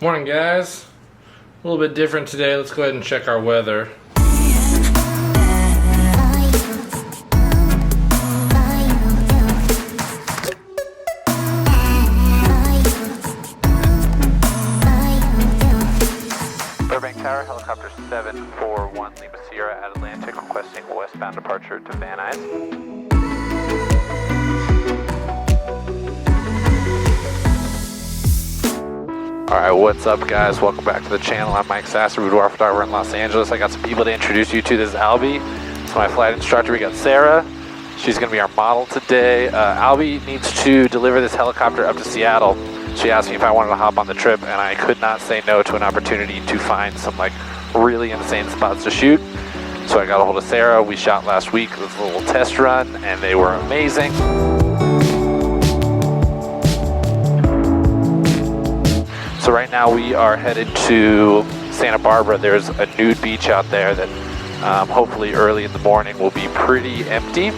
Morning guys, a little bit different today. Let's go ahead and check our weather. Burbank Tower, helicopter 741 Lima Sierra at Atlantic, requesting westbound departure to Van Nuys. Alright, what's up guys? Welcome back to the channel. I'm Mike Sasser, Boudoir photographer in Los Angeles. I got some people to introduce you to. This is Albie. It's my flight instructor. We got Sarah. She's going to be our model today. Albie needs to deliver this helicopter up to Seattle. She asked me if I wanted to hop on the trip, and I could not say no to an opportunity to find some like really insane spots to shoot. So I got a hold of Sarah. We shot last week with a little test run, and they were amazing. So right now we are headed to Santa Barbara. There's a nude beach out there that hopefully early in the morning will be pretty empty.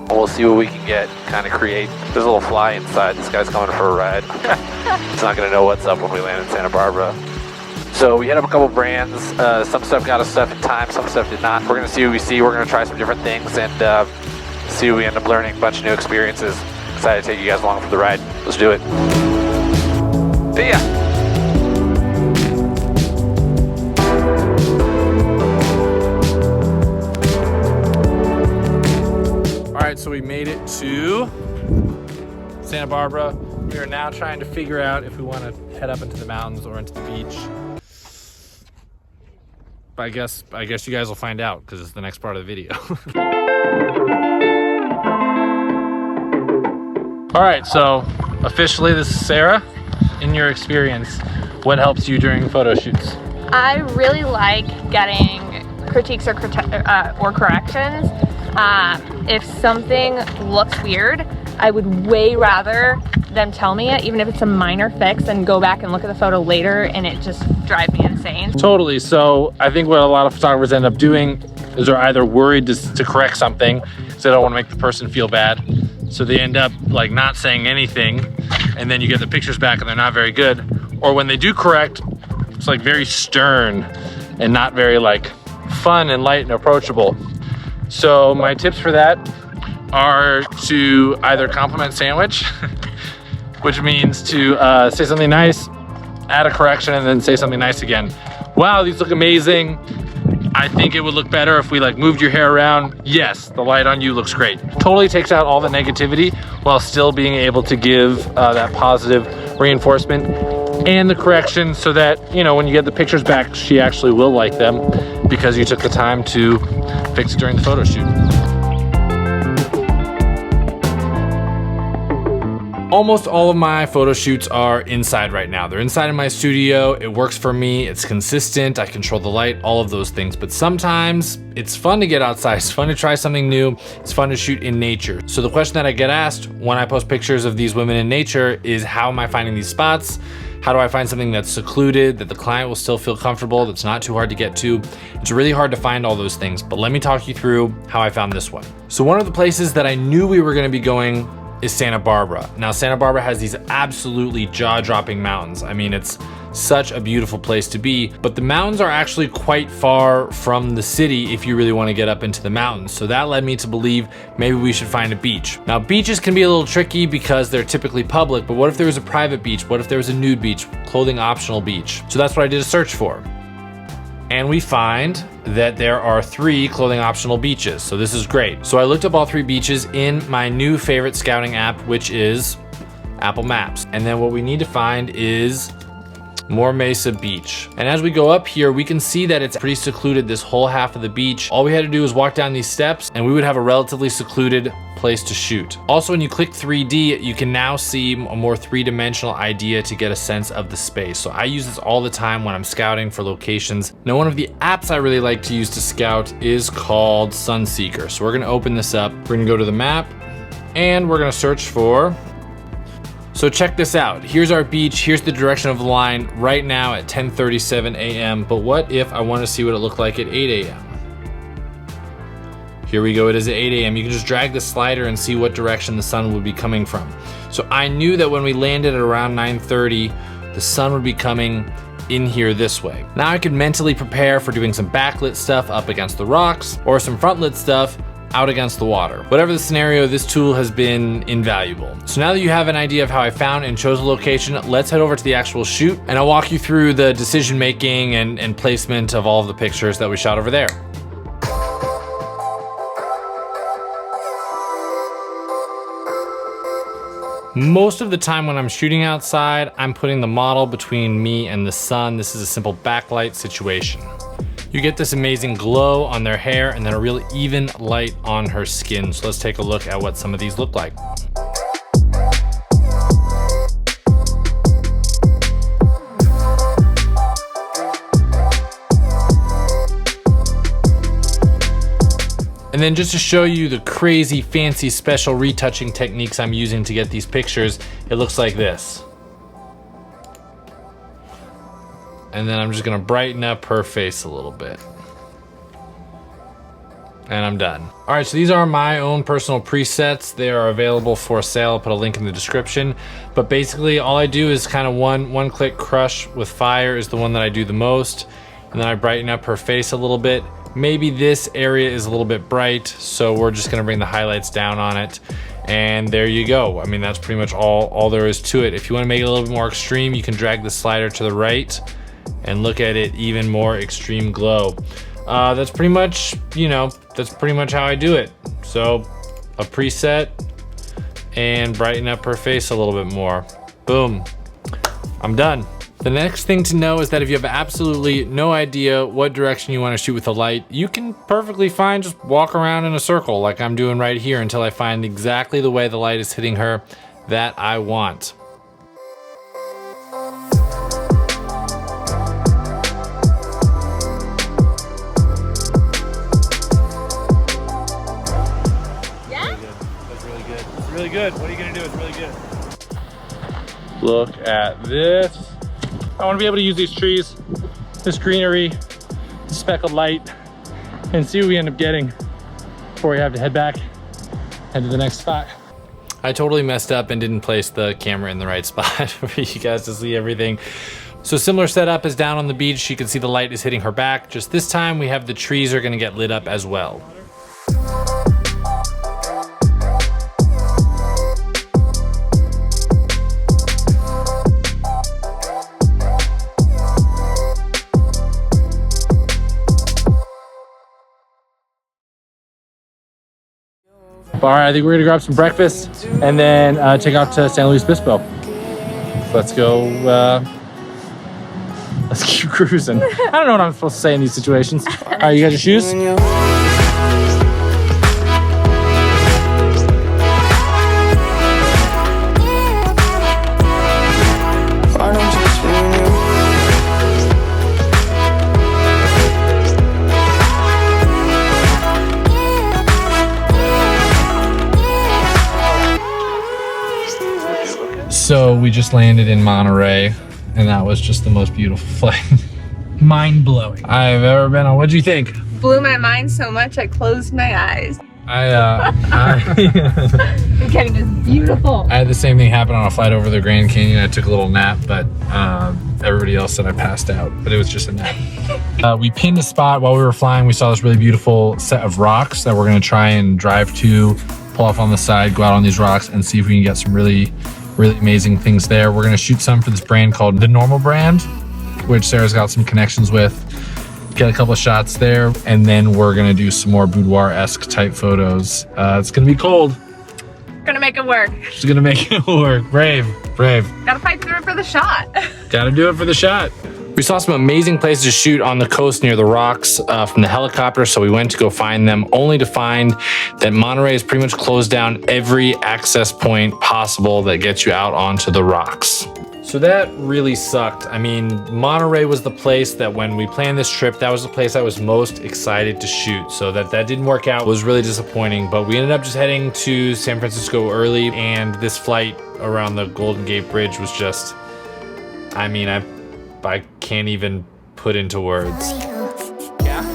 We'll see what we can get, kind of create. There's a little fly inside. This guy's coming for a ride. It's not going to know what's up when we land in Santa Barbara. So we hit up a couple brands. Some stuff got us stuff in time, some stuff did not. We're going to see what we see. We're going to try some different things and see what we end up learning. A bunch of new experiences. Excited to take you guys along for the ride. Let's do it. See ya. Alright, so we made it to Santa Barbara. We are now trying to figure out if we want to head up into the mountains or into the beach. But I guess you guys will find out because it's the next part of the video. Alright, so officially this is Sarah. In your experience, what helps you during photo shoots? I really like getting critiques or corrections. If something looks weird, I would way rather them tell me it, even if it's a minor fix, and go back and look at the photo later and it just drives me insane. Totally. So I think what a lot of photographers end up doing is they're either worried to correct something, so they don't want to make the person feel bad. So they end up like not saying anything, and then you get the pictures back and they're not very good. Or when they do correct, it's like very stern and not very like fun and light and approachable. So my tips for that are to either compliment sandwich, which means to say something nice, add a correction, and then say something nice again. Wow, these look amazing. I think it would look better if we like moved your hair around. Yes, the light on you looks great. Totally takes out all the negativity while still being able to give that positive reinforcement and the correction so that, you know, when you get the pictures back, she actually will like them because you took the time to fix it during the photo shoot. Almost all of my photo shoots are inside right now. They're inside in my studio. It works for me. It's consistent. I control the light, all of those things. But sometimes it's fun to get outside. It's fun to try something new. It's fun to shoot in nature. So the question that I get asked when I post pictures of these women in nature is, how am I finding these spots? How do I find something that's secluded, that the client will still feel comfortable, that's not too hard to get to? It's really hard to find all those things, but let me talk you through how I found this one. So one of the places that I knew we were gonna be going is Santa Barbara. Now, Santa Barbara has these absolutely jaw-dropping mountains. I mean, it's such a beautiful place to be, but the mountains are actually quite far from the city if you really want to get up into the mountains. So that led me to believe maybe we should find a beach. Now, beaches can be a little tricky because they're typically public, but what if there was a private beach? What if there was a nude beach, clothing optional beach? So that's what I did a search for. And we find that there are 3 clothing optional beaches. So this is great. So I looked up all 3 beaches in my new favorite scouting app, which is Apple Maps. And then what we need to find is More Mesa Beach. And as we go up here, we can see that it's pretty secluded, this whole half of the beach. All we had to do was walk down these steps and we would have a relatively secluded place to shoot. Also, when you click 3D, you can now see a more 3-dimensional idea to get a sense of the space. So I use this all the time when I'm scouting for locations. Now, one of the apps I really like to use to scout is called Sunseeker. So we're gonna open this up. We're gonna go to the map and we're gonna search for. So check this out. Here's our beach. Here's the direction of the line right now at 10:37 a.m. But what if I want to see what it looked like at 8 a.m.? Here we go, it is at 8 a.m. You can just drag the slider and see what direction the sun would be coming from. So I knew that when we landed at around 9:30, the sun would be coming in here this way. Now I could mentally prepare for doing some backlit stuff up against the rocks or some frontlit stuff out against the water. Whatever the scenario, this tool has been invaluable. So now that you have an idea of how I found and chose a location, let's head over to the actual shoot and I'll walk you through the decision making and placement of all of the pictures that we shot over there. Most of the time when I'm shooting outside, I'm putting the model between me and the sun. This is a simple backlight situation. You get this amazing glow on their hair and then a real even light on her skin. So let's take a look at what some of these look like. And then just to show you the crazy fancy special retouching techniques I'm using to get these pictures, it looks like this. And then I'm just gonna brighten up her face a little bit. And I'm done. All right, so these are my own personal presets. They are available for sale. I'll put a link in the description. But basically all I do is kind of one click crush with fire is the one that I do the most. And then I brighten up her face a little bit. Maybe this area is a little bit bright, so we're just gonna bring the highlights down on it. And there you go. I mean, that's pretty much all there is to it. If you wanna make it a little bit more extreme, you can drag the slider to the right and look at it even more extreme glow. That's pretty much, that's pretty much how I do it. So a preset and brighten up her face a little bit more. Boom, I'm done. The next thing to know is that if you have absolutely no idea what direction you want to shoot with the light, you can perfectly fine just walk around in a circle like I'm doing right here until I find exactly the way the light is hitting her that I want. Yeah? That's really good. It's really good. What are you gonna do? It's really good. Look at this. I want to be able to use these trees, this greenery, the speckled light, and see what we end up getting before we have to head back, head to the next spot. I totally messed up and didn't place the camera in the right spot for you guys to see everything. So similar setup as down on the beach. You can see the light is hitting her back. Just this time we have the trees are going to get lit up as well. All right, I think we're gonna grab some breakfast and then check out to San Luis Obispo. So let's go, let's keep cruising. I don't know what I'm supposed to say in these situations. All right, you got your shoes? So we just landed in Monterey, and that was just the most beautiful flight. Mind-blowing. I've ever been on. What'd you think? Blew my mind so much I closed my eyes. It's getting just beautiful. I had the same thing happen on a flight over the Grand Canyon. I took a little nap, but everybody else said I passed out, but it was just a nap. We pinned a spot while we were flying. We saw this really beautiful set of rocks that we're gonna try and drive to, pull off on the side, go out on these rocks and see if we can get some really amazing things there. We're gonna shoot some for this brand called The Normal brand, which Sarah's got some connections with. Get a couple of shots there, and then we're gonna do some more boudoir-esque type photos. It's gonna be cold. Gonna make it work. She's gonna make it work. Brave. Gotta fight through it for the shot. Gotta do it for the shot. We saw some amazing places to shoot on the coast near the rocks from the helicopter, so we went to go find them, only to find that Monterey has pretty much closed down every access point possible that gets you out onto the rocks. So that really sucked. I mean, Monterey was the place that when we planned this trip, that was the place I was most excited to shoot. So that didn't work out was really disappointing, but we ended up just heading to San Francisco early, and this flight around the Golden Gate Bridge was just, I mean, I can't even put into words. Yeah.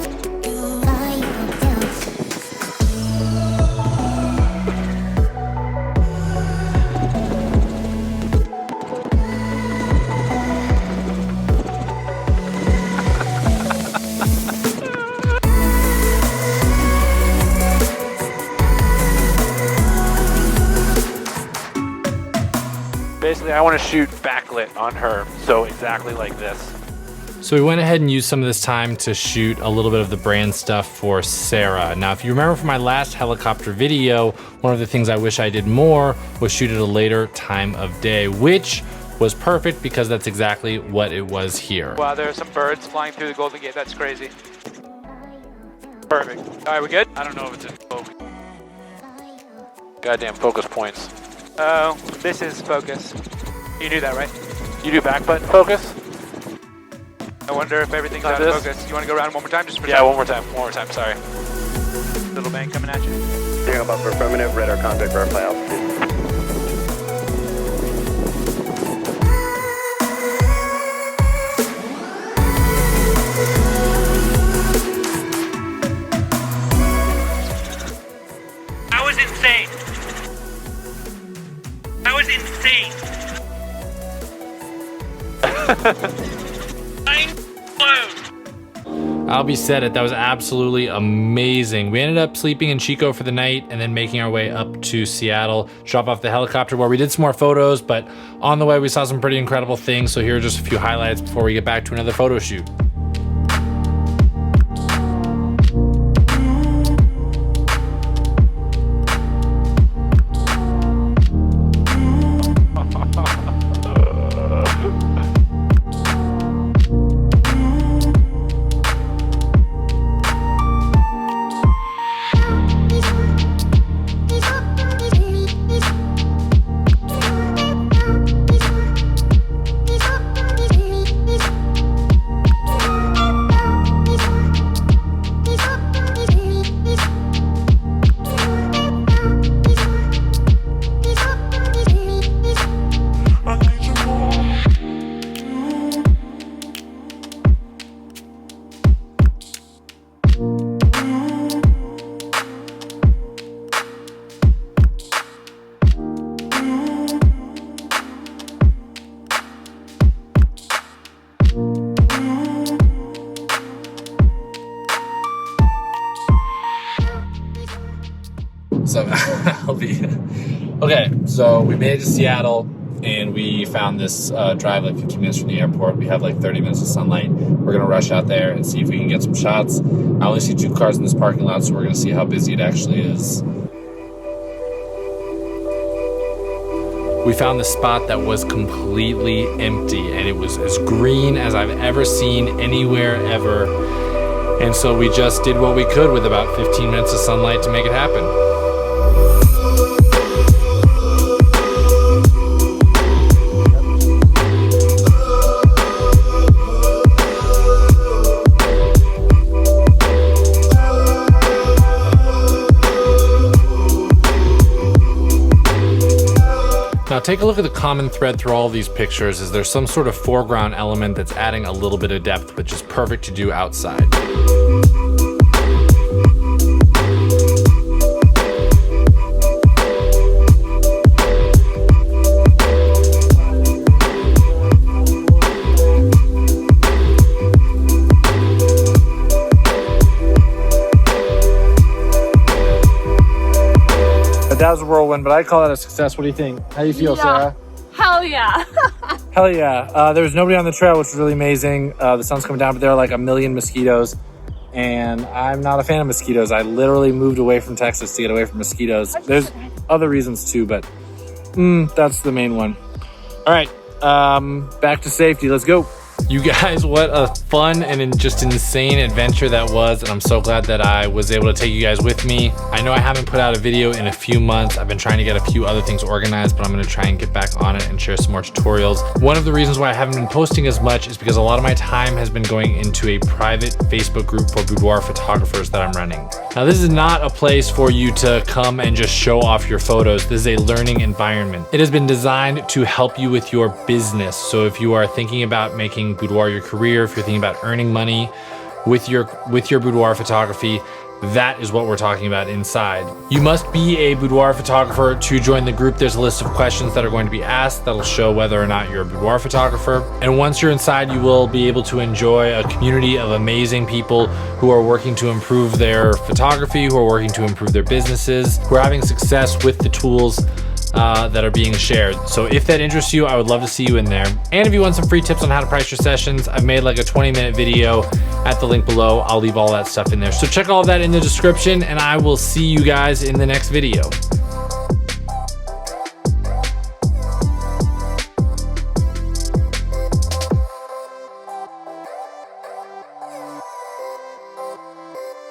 I want to shoot backlit on her, so exactly like this. So we went ahead and used some of this time to shoot a little bit of the brand stuff for Sarah. Now, if you remember from my last helicopter video, one of the things I wish I did more was shoot at a later time of day, which was perfect because that's exactly what it was here. Wow, there are some birds flying through the Golden Gate. That's crazy. Perfect. All right, we good? I don't know if it's in focus. Goddamn focus points. Oh, this is focus. You knew that, right? You do back button focus? I wonder if everything's Not out of this? focus. You want to go around one more time? Just for Yeah, one more time, sorry. Little bang coming at you. Steering up for affirmative, radar contact, verify altitude. That was insane. That was insane. Mind blown. I'll be said it, that was absolutely amazing. We ended up sleeping in Chico for the night and then making our way up to Seattle, drop off the helicopter where we did some more photos, but on the way we saw some pretty incredible things. So here are just a few highlights before we get back to another photo shoot. So okay, so we made it to Seattle and we found this drive like 15 minutes from the airport. We have like 30 minutes of sunlight. We're gonna rush out there and see if we can get some shots. I only see 2 cars in this parking lot, so we're gonna see how busy it actually is. We found the spot that was completely empty and it was as green as I've ever seen anywhere ever. And so we just did what we could with about 15 minutes of sunlight to make it happen. Now take a look at the common thread through all of these pictures is there's some sort of foreground element that's adding a little bit of depth, which is perfect to do outside. That was a whirlwind, but I call that a success. What do you think? How do you feel, Sarah? Hell yeah. Hell yeah. There was nobody on the trail, which was really amazing. The sun's coming down, but there are like a million mosquitoes. And I'm not a fan of mosquitoes. I literally moved away from Texas to get away from mosquitoes. There's other reasons too, but that's the main one. All right, back to safety. Let's go. You guys, what a fun and just insane adventure that was, and I'm so glad that I was able to take you guys with me. I know I haven't put out a video in a few months. I've been trying to get a few other things organized, but I'm gonna try and get back on it and share some more tutorials. One of the reasons why I haven't been posting as much is because a lot of my time has been going into a private Facebook group for boudoir photographers that I'm running. Now, this is not a place for you to come and just show off your photos. This is a learning environment. It has been designed to help you with your business. So if you are thinking about making boudoir your career, if you're thinking about earning money with your boudoir photography, that is what we're talking about inside. You must be a boudoir photographer to join the group. There's a list of questions that are going to be asked that'll show whether or not you're a boudoir photographer. And once you're inside, you will be able to enjoy a community of amazing people who are working to improve their photography, who are working to improve their businesses, who are having success with the tools that are being shared. So if that interests you, I would love to see you in there. And if you want some free tips on how to price your sessions, I've made like a 20-minute video at the link below. I'll leave all that stuff in there. So check all of that in the description, and I will see you guys in the next video.